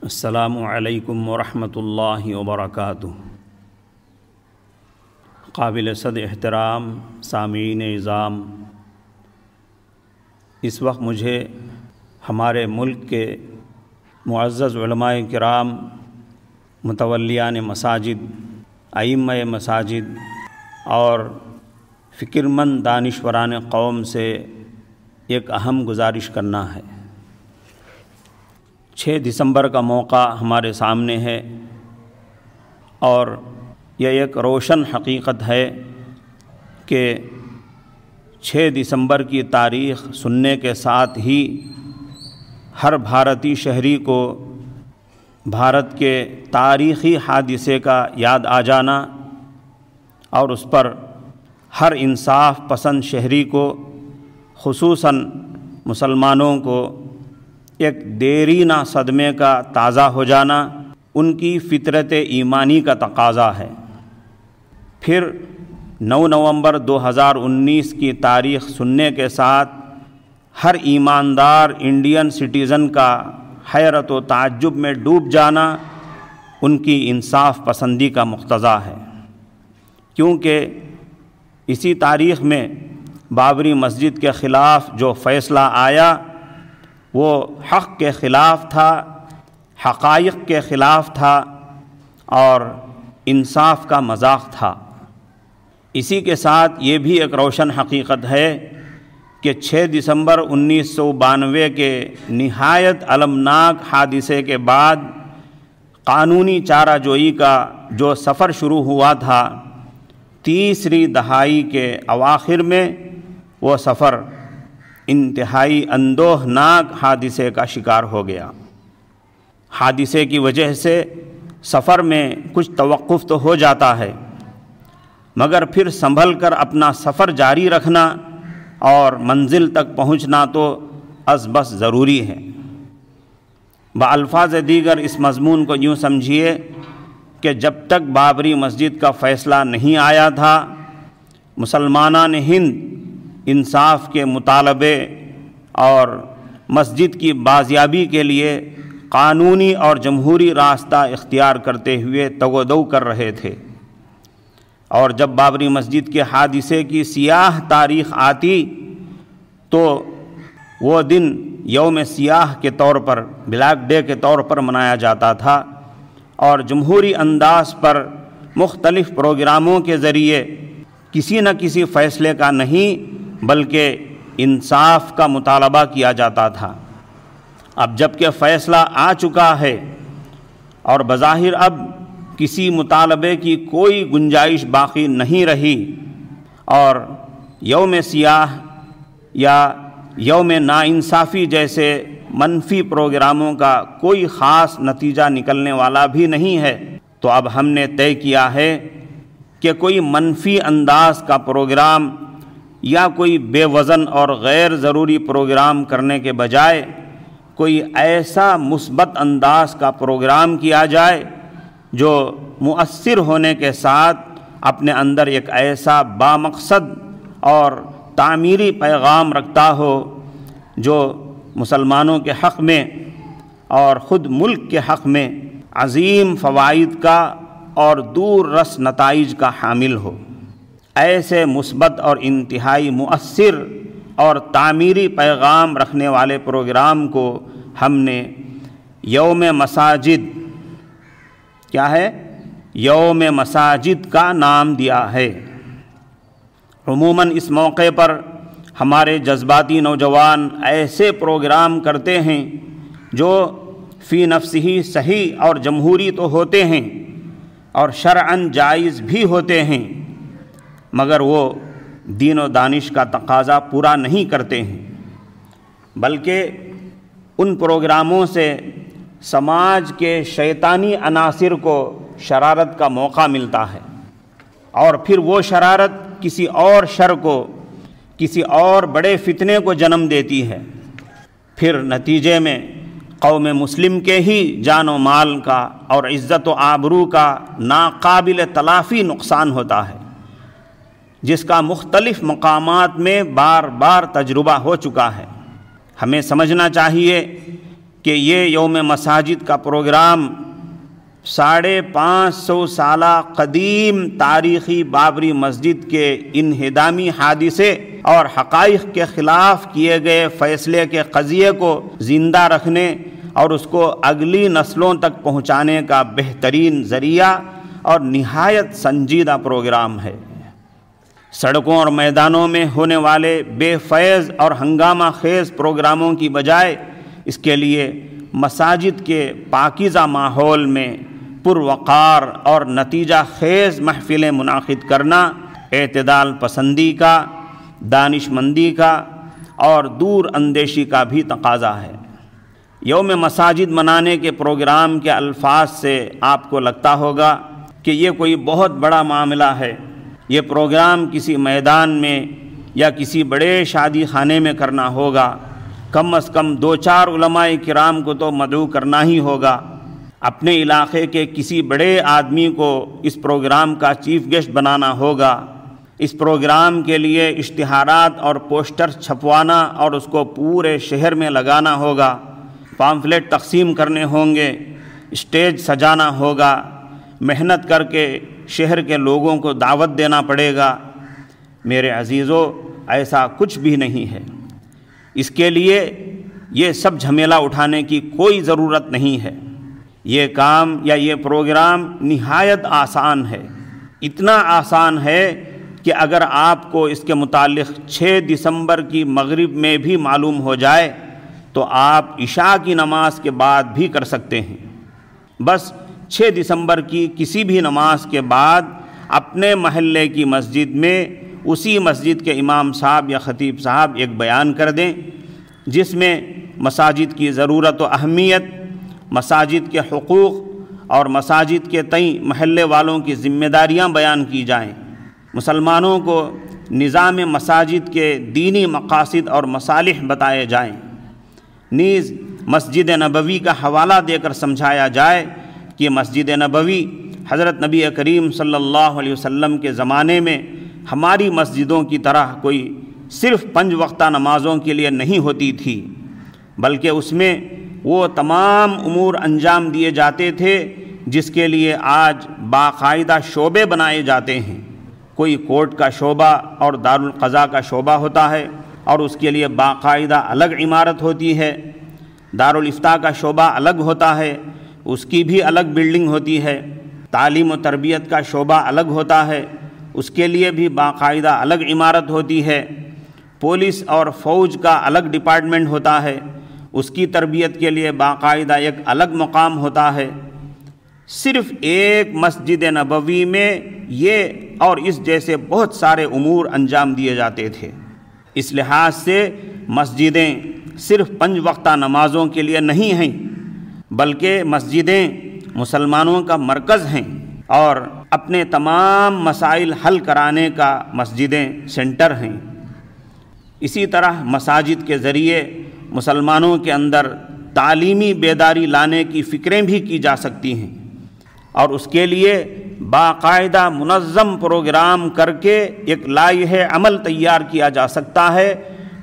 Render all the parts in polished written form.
السلام علیکم ورحمۃ اللہ وبرکاتہ۔ قابل صد احترام سامعین اعظام، اس وقت مجھے ہمارے ملک کے معزز علماء کرام، متولیان مساجد، ائمہ مساجد اور فکرمند دانشوران قوم سے ایک اہم گزارش کرنا ہے۔ 6 دسمبر کا موقع ہمارے سامنے ہے اور یہ ایک روشن حقیقت ہے کہ 6 دسمبر کی تاریخ سننے کے ساتھ ہی ہر بھارتی شہری کو بھارت کے تاریخی حادثے کا یاد آ جانا اور اس پر ہر انصاف پسند شہری کو، خصوصاً مسلمانوں کو، ایک دیرینہ صدمے کا تازہ ہو جانا ان کی فطرت ایمانی کا تقاضا ہے۔ پھر 9 نومبر 2019 کی تاریخ سننے کے ساتھ ہر ایماندار انڈین سٹیزن کا حیرت و تعجب میں ڈوب جانا ان کی انصاف پسندی کا مقتضا ہے، کیونکہ اسی تاریخ میں بابری مسجد کے خلاف جو فیصلہ آیا وہ حق کے خلاف تھا، حقائق کے خلاف تھا اور انصاف کا مذاق تھا۔ اسی کے ساتھ یہ بھی ایک روشن حقیقت ہے کہ 6 دسمبر 1992 کے نہایت المناک حادثے کے بعد قانونی چارہ جوئی کا جو سفر شروع ہوا تھا، تیسری دہائی کے اواخر میں وہ سفر انتہائی اندوہناک حادثے کا شکار ہو گیا۔ حادثے کی وجہ سے سفر میں کچھ توقف تو ہو جاتا ہے، مگر پھر سنبھل کر اپنا سفر جاری رکھنا اور منزل تک پہنچنا تو از بس ضروری ہے۔ بالفاظ دیگر اس مضمون کو یوں سمجھیے کہ جب تک بابری مسجد کا فیصلہ نہیں آیا تھا، مسلمانان ہند انصاف کے مطالبے اور مسجد کی بازیابی کے لیے قانونی اور جمہوری راستہ اختیار کرتے ہوئے تگ و دو کر رہے تھے، اور جب بابری مسجد کے حادثے کی سیاہ تاریخ آتی تو وہ دن یوم سیاہ کے طور پر، بلیک ڈے کے طور پر منایا جاتا تھا، اور جمہوری انداز پر مختلف پروگراموں کے ذریعے کسی نہ کسی فیصلے کا نہیں بلکہ انصاف کا مطالبہ کیا جاتا تھا۔ اب جب کہ فیصلہ آ چکا ہے اور بظاہر اب کسی مطالبے کی کوئی گنجائش باقی نہیں رہی اور یوم سیاہ یا یوم ناانصافی جیسے منفی پروگراموں کا کوئی خاص نتیجہ نکلنے والا بھی نہیں ہے، تو اب ہم نے طے کیا ہے کہ کوئی منفی انداز کا پروگرام یا کوئی بے وزن اور غیر ضروری پروگرام کرنے کے بجائے کوئی ایسا مثبت انداز کا پروگرام کیا جائے جو مؤثر ہونے کے ساتھ اپنے اندر ایک ایسا بامقصد اور تعمیری پیغام رکھتا ہو جو مسلمانوں کے حق میں اور خود ملک کے حق میں عظیم فوائد کا اور دور رس نتائج کا حامل ہو۔ ایسے مثبت اور انتہائی مؤثر اور تعمیری پیغام رکھنے والے پروگرام کو ہم نے یوم مساجد، کیا ہے؟ یوم مساجد کا نام دیا ہے۔ عموماً اس موقع پر ہمارے جذباتی نوجوان ایسے پروگرام کرتے ہیں جو فی نفسہ صحیح اور جمہوری تو ہوتے ہیں اور شرعاً جائز بھی ہوتے ہیں، مگر وہ دین و دانش کا تقاضا پورا نہیں کرتے ہیں، بلکہ ان پروگراموں سے سماج کے شیطانی عناصر کو شرارت کا موقع ملتا ہے، اور پھر وہ شرارت کسی اور شر کو، کسی اور بڑے فتنے کو جنم دیتی ہے۔ پھر نتیجے میں قوم مسلم کے ہی جان و مال کا اور عزت و آبرو کا ناقابل تلافی نقصان ہوتا ہے، جس کا مختلف مقامات میں بار بار تجربہ ہو چکا ہے۔ ہمیں سمجھنا چاہیے کہ یہ یوم مساجد کا پروگرام 550 سالہ قدیم تاریخی بابری مسجد کے انہدامی حادثے اور حقائق کے خلاف کیے گئے فیصلے کے قضیے کو زندہ رکھنے اور اس کو اگلی نسلوں تک پہنچانے کا بہترین ذریعہ اور نہایت سنجیدہ پروگرام ہے۔ سڑکوں اور میدانوں میں ہونے والے بے فیض اور ہنگامہ خیز پروگراموں کی بجائے اس کے لیے مساجد کے پاکیزہ ماحول میں پروقار اور نتیجہ خیز محفلیں منعقد کرنا اعتدال پسندی کا، دانش مندی کا اور دور اندیشی کا بھی تقاضا ہے۔ یوم مساجد منانے کے پروگرام کے الفاظ سے آپ کو لگتا ہوگا کہ یہ کوئی بہت بڑا معاملہ ہے، یہ پروگرام کسی میدان میں یا کسی بڑے شادی خانے میں کرنا ہوگا، کم از کم 2-4 علماء کرام کو تو مدعو کرنا ہی ہوگا، اپنے علاقے کے کسی بڑے آدمی کو اس پروگرام کا چیف گیسٹ بنانا ہوگا، اس پروگرام کے لیے اشتہارات اور پوسٹر چھپوانا اور اس کو پورے شہر میں لگانا ہوگا، پامفلیٹ تقسیم کرنے ہوں گے، اسٹیج سجانا ہوگا، محنت کر کے شہر کے لوگوں کو دعوت دینا پڑے گا۔ میرے عزیزو، ایسا کچھ بھی نہیں ہے۔ اس کے لیے یہ سب جھمیلا اٹھانے کی کوئی ضرورت نہیں ہے۔ یہ کام یا یہ پروگرام نہایت آسان ہے، اتنا آسان ہے کہ اگر آپ کو اس کے متعلق 6 دسمبر کی مغرب میں بھی معلوم ہو جائے تو آپ عشاء کی نماز کے بعد بھی کر سکتے ہیں۔ بس 6 دسمبر کی کسی بھی نماز کے بعد اپنے محلے کی مسجد میں اسی مسجد کے امام صاحب یا خطیب صاحب ایک بیان کر دیں جس میں مساجد کی ضرورت و اہمیت، مساجد کے حقوق اور مساجد کے تئیں محلے والوں کی ذمہ داریاں بیان کی جائیں، مسلمانوں کو نظام مساجد کے دینی مقاصد اور مصالح بتائے جائیں، نیز مسجد نبوی کا حوالہ دے کر سمجھایا جائے کہ مسجد نبوی حضرت نبی کریم صلی اللہ علیہ وسلم کے زمانے میں ہماری مسجدوں کی طرح کوئی صرف 5 وقتہ نمازوں کے لیے نہیں ہوتی تھی، بلکہ اس میں وہ تمام امور انجام دیے جاتے تھے جس کے لیے آج باقاعدہ شعبے بنائے جاتے ہیں۔ کوئی کورٹ کا شعبہ اور دارالقضاء کا شعبہ ہوتا ہے اور اس کے لیے باقاعدہ الگ عمارت ہوتی ہے، دارالافتاء کا شعبہ الگ ہوتا ہے، اس کی بھی الگ بلڈنگ ہوتی ہے، تعلیم و تربیت کا شعبہ الگ ہوتا ہے، اس کے لیے بھی باقاعدہ الگ عمارت ہوتی ہے، پولیس اور فوج کا الگ ڈپارٹمنٹ ہوتا ہے، اس کی تربیت کے لیے باقاعدہ ایک الگ مقام ہوتا ہے۔ صرف ایک مسجد نبوی میں یہ اور اس جیسے بہت سارے امور انجام دیے جاتے تھے۔ اس لحاظ سے مسجدیں صرف 5 وقتہ نمازوں کے لیے نہیں ہیں، بلکہ مسجدیں مسلمانوں کا مرکز ہیں اور اپنے تمام مسائل حل کرانے کا مسجدیں سینٹر ہیں۔ اسی طرح مساجد کے ذریعے مسلمانوں کے اندر تعلیمی بیداری لانے کی فکریں بھی کی جا سکتی ہیں اور اس کے لیے باقاعدہ منظم پروگرام کر کے ایک لائحہ عمل تیار کیا جا سکتا ہے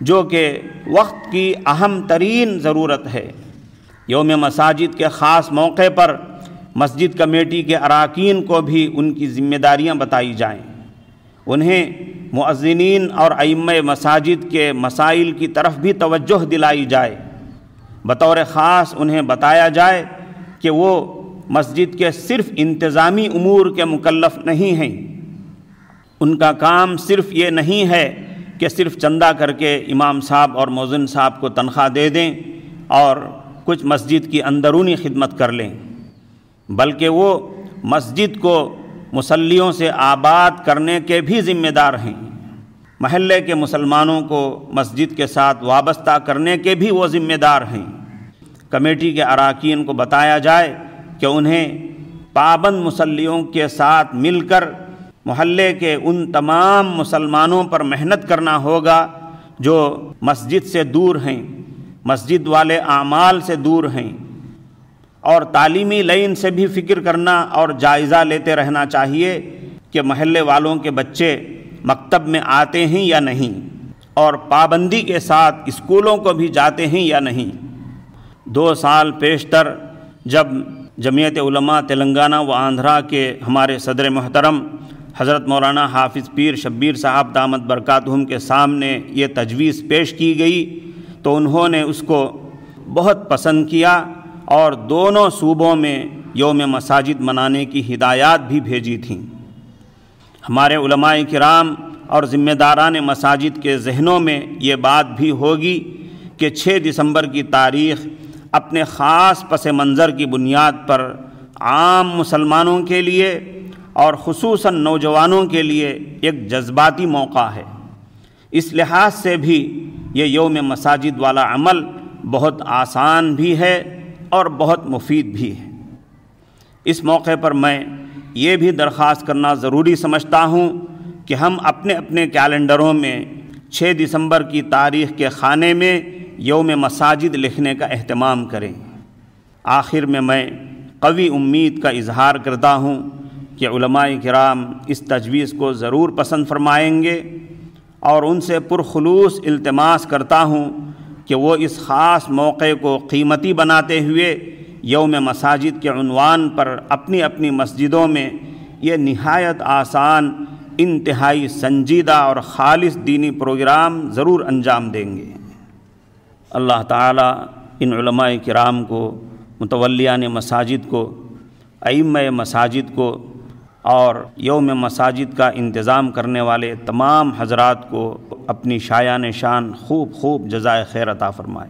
جو کہ وقت کی اہم ترین ضرورت ہے۔ یوم مساجد کے خاص موقع پر مسجد کمیٹی کے اراکین کو بھی ان کی ذمہ داریاں بتائی جائیں، انہیں مؤذنین اور ائمہ مساجد کے مسائل کی طرف بھی توجہ دلائی جائے، بطور خاص انہیں بتایا جائے کہ وہ مسجد کے صرف انتظامی امور کے مکلف نہیں ہیں، ان کا کام صرف یہ نہیں ہے کہ صرف چندہ کر کے امام صاحب اور مؤذن صاحب کو تنخواہ دے دیں اور کچھ مسجد کی اندرونی خدمت کر لیں، بلکہ وہ مسجد کو مصلیوں سے آباد کرنے کے بھی ذمہ دار ہیں، محلے کے مسلمانوں کو مسجد کے ساتھ وابستہ کرنے کے بھی وہ ذمہ دار ہیں۔ کمیٹی کے اراکین کو بتایا جائے کہ انہیں پابند مصلیوں کے ساتھ مل کر محلے کے ان تمام مسلمانوں پر محنت کرنا ہوگا جو مسجد سے دور ہیں، مسجد والے اعمال سے دور ہیں، اور تعلیمی لائن سے بھی فکر کرنا اور جائزہ لیتے رہنا چاہیے کہ محلے والوں کے بچے مکتب میں آتے ہیں یا نہیں، اور پابندی کے ساتھ اسکولوں کو بھی جاتے ہیں یا نہیں۔ 2 سال پیشتر جب جمعیت علماء تلنگانہ و آندھرا کے ہمارے صدر محترم حضرت مولانا حافظ پیر شبیر صاحب دامت برکاتہم کے سامنے یہ تجویز پیش کی گئی تو انہوں نے اس کو بہت پسند کیا اور دونوں صوبوں میں یوم مساجد منانے کی ہدایات بھی بھیجی تھیں۔ ہمارے علماء کرام اور ذمہ داران مساجد کے ذہنوں میں یہ بات بھی ہوگی کہ 6 دسمبر کی تاریخ اپنے خاص پس منظر کی بنیاد پر عام مسلمانوں کے لیے اور خصوصاً نوجوانوں کے لیے ایک جذباتی موقع ہے۔ اس لحاظ سے بھی یہ یوم مساجد والا عمل بہت آسان بھی ہے اور بہت مفید بھی ہے۔ اس موقع پر میں یہ بھی درخواست کرنا ضروری سمجھتا ہوں کہ ہم اپنے اپنے کیلنڈروں میں 6 دسمبر کی تاریخ کے خانے میں یوم مساجد لکھنے کا اہتمام کریں۔ آخر میں قوی امید کا اظہار کرتا ہوں کہ علماء کرام اس تجویز کو ضرور پسند فرمائیں گے، اور ان سے پرخلوص التماس کرتا ہوں کہ وہ اس خاص موقع کو قیمتی بناتے ہوئے یوم مساجد کے عنوان پر اپنی اپنی مسجدوں میں یہ نہایت آسان، انتہائی سنجیدہ اور خالص دینی پروگرام ضرور انجام دیں گے۔ اللہ تعالیٰ ان علماء کرام کو، متولیان مساجد کو، ائمہ مساجد کو اور یوم مساجد کا انتظام کرنے والے تمام حضرات کو اپنی شایان شان خوب جزائے خیر عطا فرمائے۔